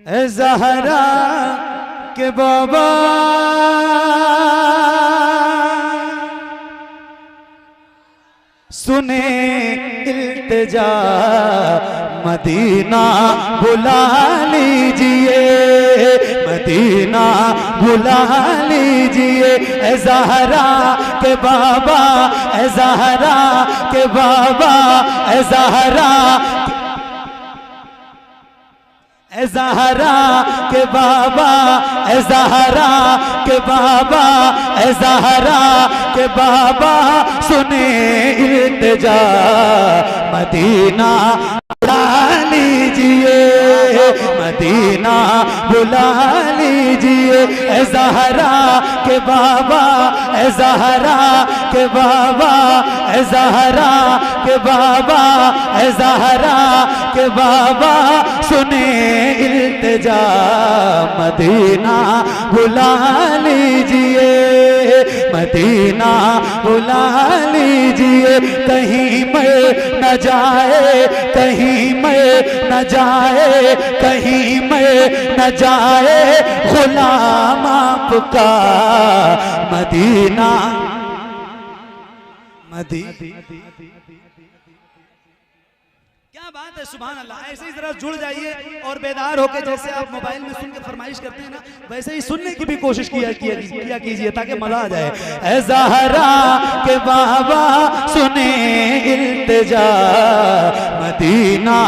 ए ज़हरा के बाबा सुने इल्तिजा, मदीना बुला लीजिए, मदीना बुला लीजिए। ए ज़हरा के बाबा, ए ज़हरा के बाबा, ए ज़हरा, ए ज़हरा के बाबा, ए ज़हरा के बाबा, ए ज़हरा के बाबा सुने इल्तिजा, मदीना बुला लीजिए, मदीना बुला लीजिए। ए ज़हरा के बाबा, ए ज़हरा के बाबा, ए ज़हरा के बाबा, ए ज़हरा के बाबा सुने इल्तिजा, मदीना बुला लीजिए, मदीना बुला लीजिए। कहीं मैं न जाए, कहीं मैं न जाए, कहीं मैं न जाए गुलाम आपका, मदीना क्या बात है, सुभान अल्लाह। ऐसे ही जरा जुड़ जाइए और बेदार होकर, जैसे आप मोबाइल में सुन के फरमाइश करते हैं ना, वैसे ही सुनने की भी कोशिश किया कीजिए ताकि मजा आ जाए। ए ज़हरा के बाबा सुने इल्तिजा, मदीना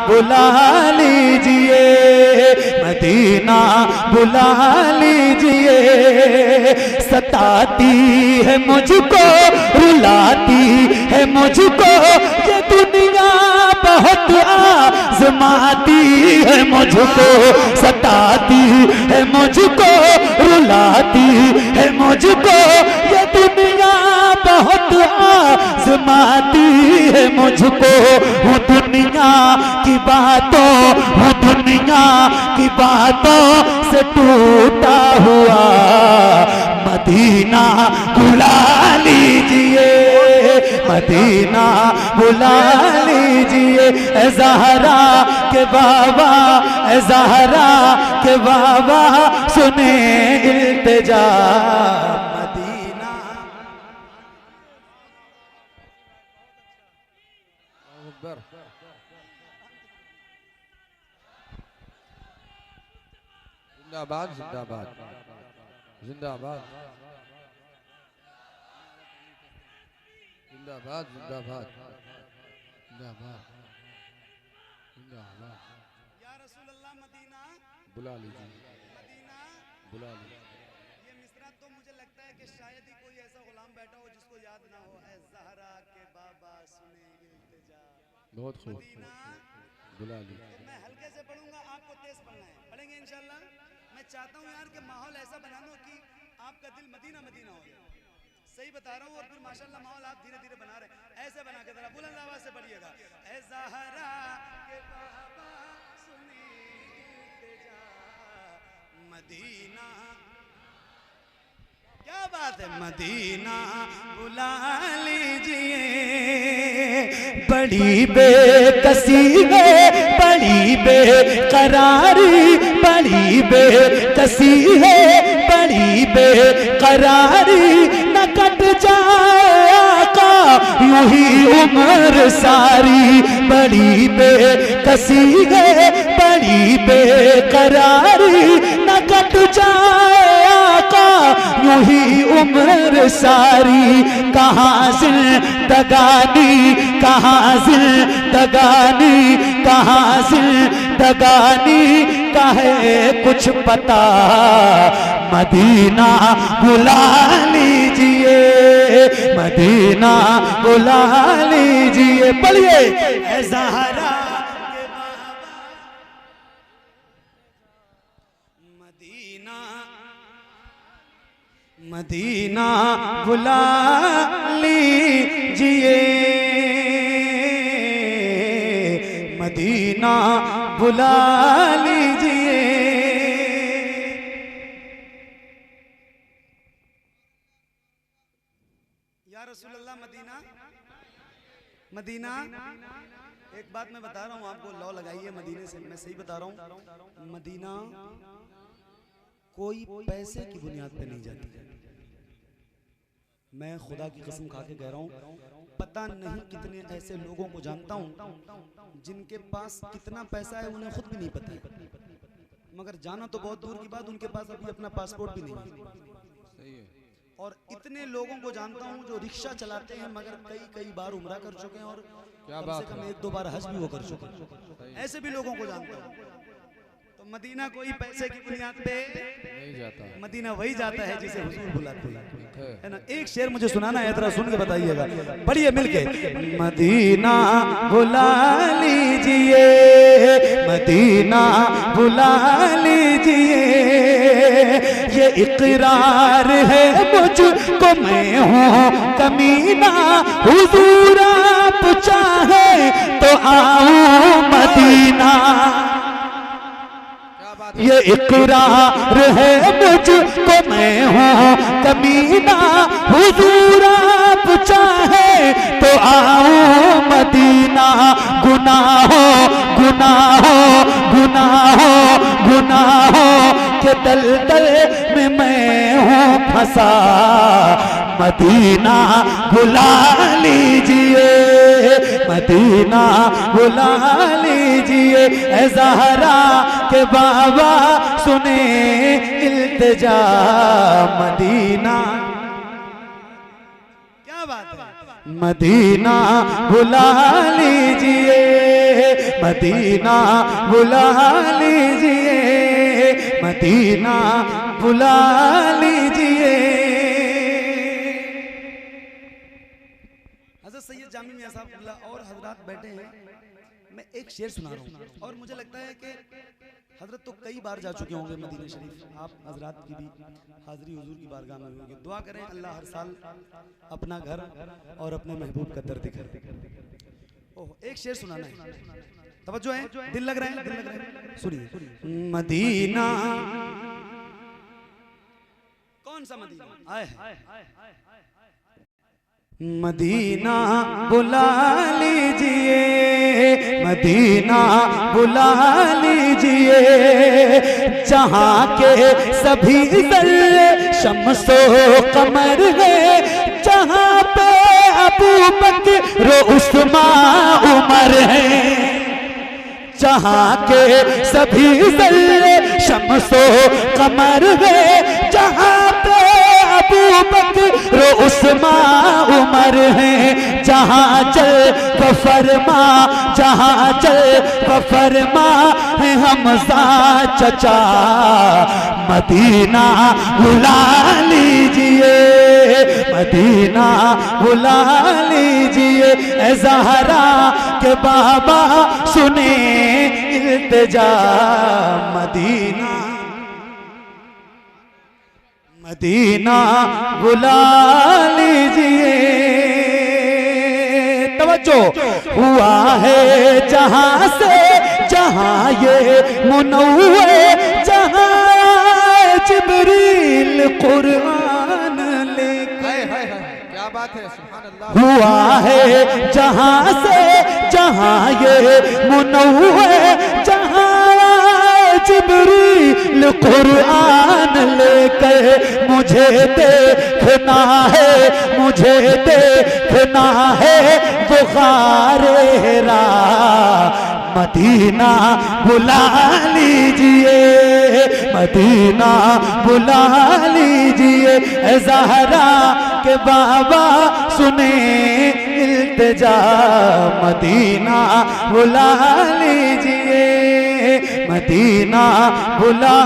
बुला लीजिए, मदीना बुला लीजिए। सताती है मुझको, रुलाती है मुझको ये दुनिया, बहुत आज़माती है मुझको, सताती है मुझको, रुलाती है मुझको ये दुनिया, बहुत आज़माती है मुझको। हूँ दुनिया की बातों, हूँ दुनिया की बातों से टूटा हुआ, मदीना बुला लीजिए, मदीना बुला लीजिए। ए ज़हरा के बाबा, ए ज़हरा के बाबा सुने इल्तिजा, मदीना। जिंदाबाद जिंदाबाद जिंदाबाद जिंदाबाद जिंदाबाद जिंदाबाद जिंदाबाद। या रसूल अल्लाह मदीना बुला लीजिए, मदीना बुला लीजिए। ये मिसरा तो मुझे लगता है कि शायद ही कोई ऐसा गुलाम बैठा हो जिसको याद ना हो। ए ज़हरा के बाबा सुने इल्तिजा, बहुत खूब, मदीना बुला लीजिए। मैं हल्के से पढ़ूंगा, आपको तेज पढ़ना है, पढ़ेंगे इंशाल्लाह। मैं चाहता हूँ यार कि माहौल ऐसा बना लो कि आपका दिल मदीना मदीना हो जाए। सही बता रहा हूँ। और फिर माशाल्लाह माहौल आप धीरे धीरे बना रहे हैं, ऐसे बना के जरा बुलंद आवाज से पढ़िएगा। ए ज़हरा के बाबा सुने इल्तिजा, मदीना। क्या बात है, मदीना बुला लीजिए। बड़ी बेकसी है, बड़ी बेकरारी, बड़ी बेकसी है, बड़ी बेकरारी, न कट जाए आका यूं ही उम्र सारी। बड़ी बेकसी है, बड़ी बेकरारी, न कट जाए आका यूं ही उम्र सारी। कहाँ ज़िंदगानी, कहाँ ज़िंदगानी, कहाँ ज़िंदगानी का है कुछ पता, मदीना बुला लीजिए, मदीना बुला लीजिए। पढ़िए। ए ज़हरा के बाबा मदीना, मदीना बुला लीजिए, मदीना बुला लीजिए। या रसूल अल्लाह मदीना मदीना, एक बात मैं बता रहा हूँ आपको, लॉ लगाइए मदीने से, मैं सही बता रहा हूँ। मदीना कोई पैसे की बुनियाद पे नहीं जाती है। मैं खुदा की कसम खा के कह रहा हूँ, पता नहीं कितने ऐसे लोगों को जानता हूँ जिनके पास कितना पैसा है उन्हें खुद भी नहीं पता है, मगर जाना तो बहुत दूर की बात, उनके पास अभी अपना पासपोर्ट भी नहीं है। सही है। और इतने लोगों को जानता हूँ जो रिक्शा चलाते हैं मगर कई बार उम्रा कर चुके हैं और क्या कम बात से कम है। 1-2 बार हज भी वो कर चुके हैं। ऐसे भी लोगों को जानता हूँ। तो मदीना कोई पैसे की बुनियाद पे नहीं जाता। मदीना वही जाता है जिसे हुजूर बुलाते हैं, है ना। एक शेर मुझे सुनाना है, जरा सुन के बताइएगा, पढ़िए मिलके। मदीना बुला लीजिए, मदीना बुला लीजिए, ये इकरार है मुझको मैं हूँ कमीना, हुजूर आप चाहे तो आओ मदीना। ये इकरार है मुझको मैं हूँ कमीना, हुजूर आप चाहे तो आओ मदीना। गुनाहों गुनाहों गुनाहों गुनाहों के दलदल में मैं हूँ फंसा, मदीना बुला लीजिए, मदीना बुला लीजिए। ऐ ज़हरा के बाबा सुने इल्तिजा, मदीना। क्या बात है, मदीना बुला लीजिए, मदीना बुला लीजिए, मदीना बुला लीजिए। हज़रत सैयद जामी मियां साहब और हजरात बैठे हैं, मैं एक शेर सुना रहा हूँ और मुझे लगता है कि हजरत तो कई बार जा चुके होंगे मदीना शरीफ, आप हजरात की भी हाजिरी हुजूर की बारगाह में होंगे। दुआ करें अल्लाह हर साल अपना घर और अपने महबूब का दर दिखाए। ओह, एक शेर सुनाना है, तवज्जो है, दिल लग रहा है, दिल लग रहा है, सुनिए। मदीना, कौन सा मदीना आए, मदीना बुला लीजिए, मदीना बुला लीजिए, जहाँ के सभी ज़र्रे शम्सो कमर है, जहाँ पे अबू बकर उस्मान उमर है, जहाँ के सभी ज़र्रे शम्सो कमर है, जहाँ पे अबू बकर उस्मान उमर है, जहाँ चल फरमा, जहाँ चल फरमा है हमज़ा चचा, मदीना बुला लीजिए, मदीना बुला लीजिए। ऐ ज़हरा के बाबा सुने इल्तिजा, मदीना मदीना बुला लीजिए। तवज्जो, हुआ है जहाँ से जहाँ ये मुनव्वर, जहाँ जिब्रील कुरान लेके, क्या बात है, सुभान अल्लाह। हुआ है जहाँ से जहाँ ये मुनव्वर, जहाँ जिब्रील कुरान लेकर मुझे देखना है, मुझे देखना है बुखारे रा, मदीना बुला लीजिए, मदीना बुला लीजिए। ऐ ज़हरा के बाबा सुने इल्तिजा, मदीना बुला लीजिए, मदीना बुला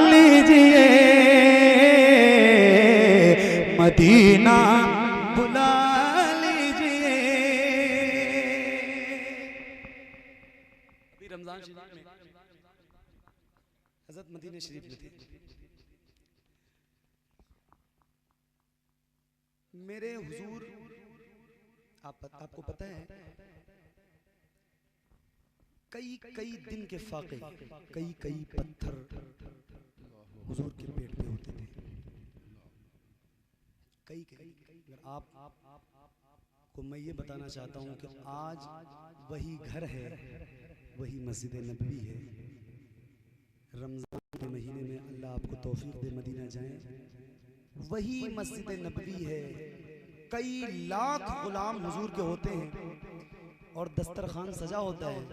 लीजिए, मदीना बुला लीजिए। अभी रमजान शरीफ में हज़रत मदीने शरीफ में थे, मेरे हुजूर, आपको पता है कई दिन के फाके, कई पत्थर हुजूर के पेट पे होते थे, कई। अगर आप को मैं ये बताना चाहता हूँ कि आज वही घर है, वही मस्जिद नबवी है। रमज़ान के महीने में अल्लाह आपको तौफीक दे मदीना जाएं, वही मस्जिद नबवी है। कई लाख गुलाम हुजूर के होते हैं और दस्तरखान सजा होता है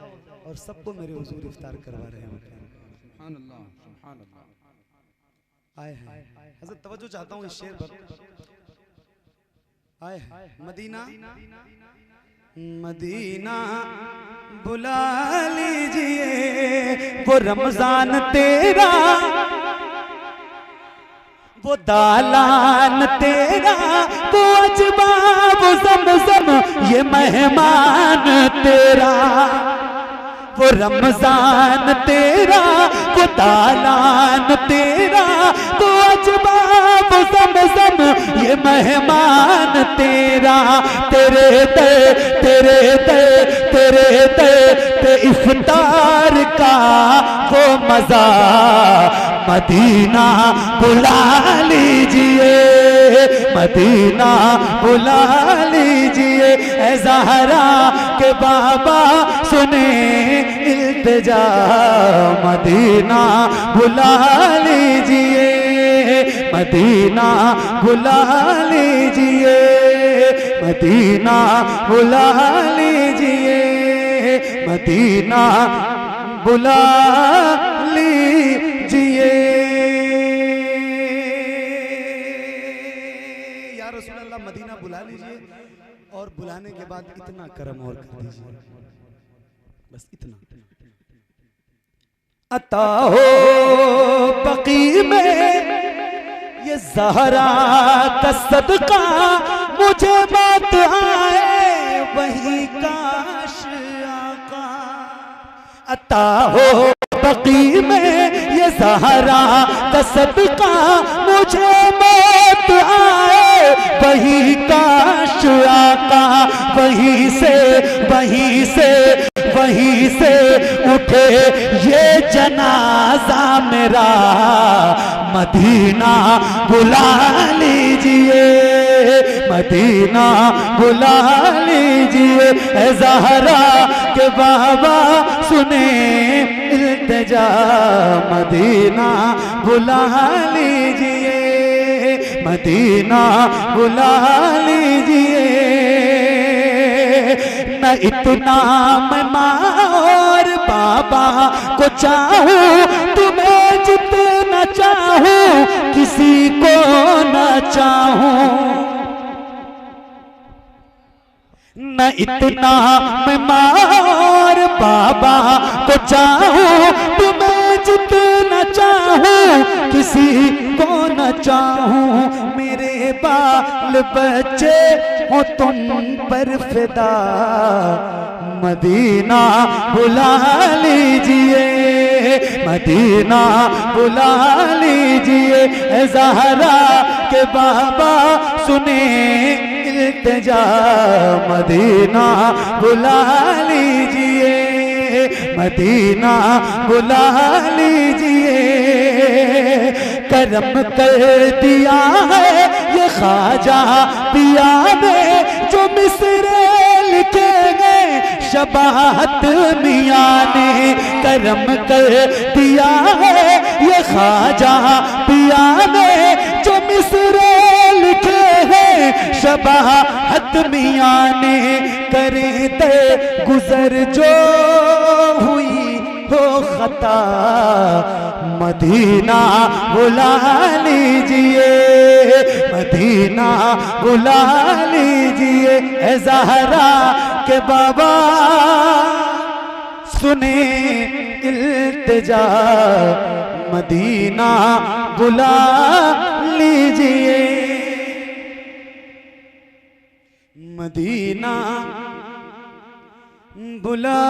और सबको मेरे हुजूर इफ्तार करवा रहे होते हैं। सुभान अल्लाह, सुभान अल्लाह। आए हैं हज़रत, तवज्जो चाहता हूँ इस शेर पर। आए हैं मदीना, मदीना बुला लीजिए, वो रमजान तेरा, वो दालान तेरा, वो अजबा, वो ज़मज़म, ये मेहमान तेरा। वो रमजान तेरा, वो दालान तेरा, वो अजबा, वो ज़मज़म, ये मेहमान तेरा। तेरे दर, तेरे दर, तेरे दर पे इफ्तार का वो मज़ा, मदीना बुला लीजिए, मदीना बुला लीजिए। ऐ ज़हरा के बाबा सुने इल्तिजा, मदीना बुला लीजिए, मदीना बुला लीजिए, मदीना बुला लीजिए, मदीना बुला लीजिए। या रसूल अल्लाह, मदीना बुला लीजिए और बुलाने के बाद इतना करम और कर दीजिए, बस इतना। अता हो बकी में ये ज़हरा का सदका, मुझे बात आए वही काश आका। अता हो बकी में ये ज़हरा का सदका, मुझे बात आए वही काश आका। वहीं से, वहीं से, वहीं से उठे ये जनाजा मेरा, मदीना बुला लीजिए, मदीना बुला लीजिए। ऐ ज़हरा के बाबा सुने इल्तिजा, मदीना बुला लीजिए, मदीना बुला लीजिए। न इतना मैं मार बाबा को चाहूं, तुम्हें जितना चाहूं किसी को न चाहूं। न इतना मैं मार बाबा को चाहूं, तुम्हें जितना चाहूं किसी को न चाहूं। मेरे बाल बच्चे हो तुम पर फिदा, मदीना बुला लीजिए, मदीना बुला लीजिए। ऐ ज़हरा के बाबा सुने इल्तिजा, मदीना बुला लीजिए, मदीना बुला लीजिए। करम कर दिया है ये ख्वाजा पिया ने, जो मिसरे लिखे गए शबाहत मियाँ ने। करम कर दिया है ये ख्वाजा पिया ने, जो मिसरे लिखे हैं शबाहत मियाँ ने। करे दे गुजर जो हुई हो खता, मदीना बुला लीजिए, मदीना बुला लीजिए। ऐ ज़हरा के बाबा सुने इल्तिजा, मदीना बुला लीजिए, मदीना बुला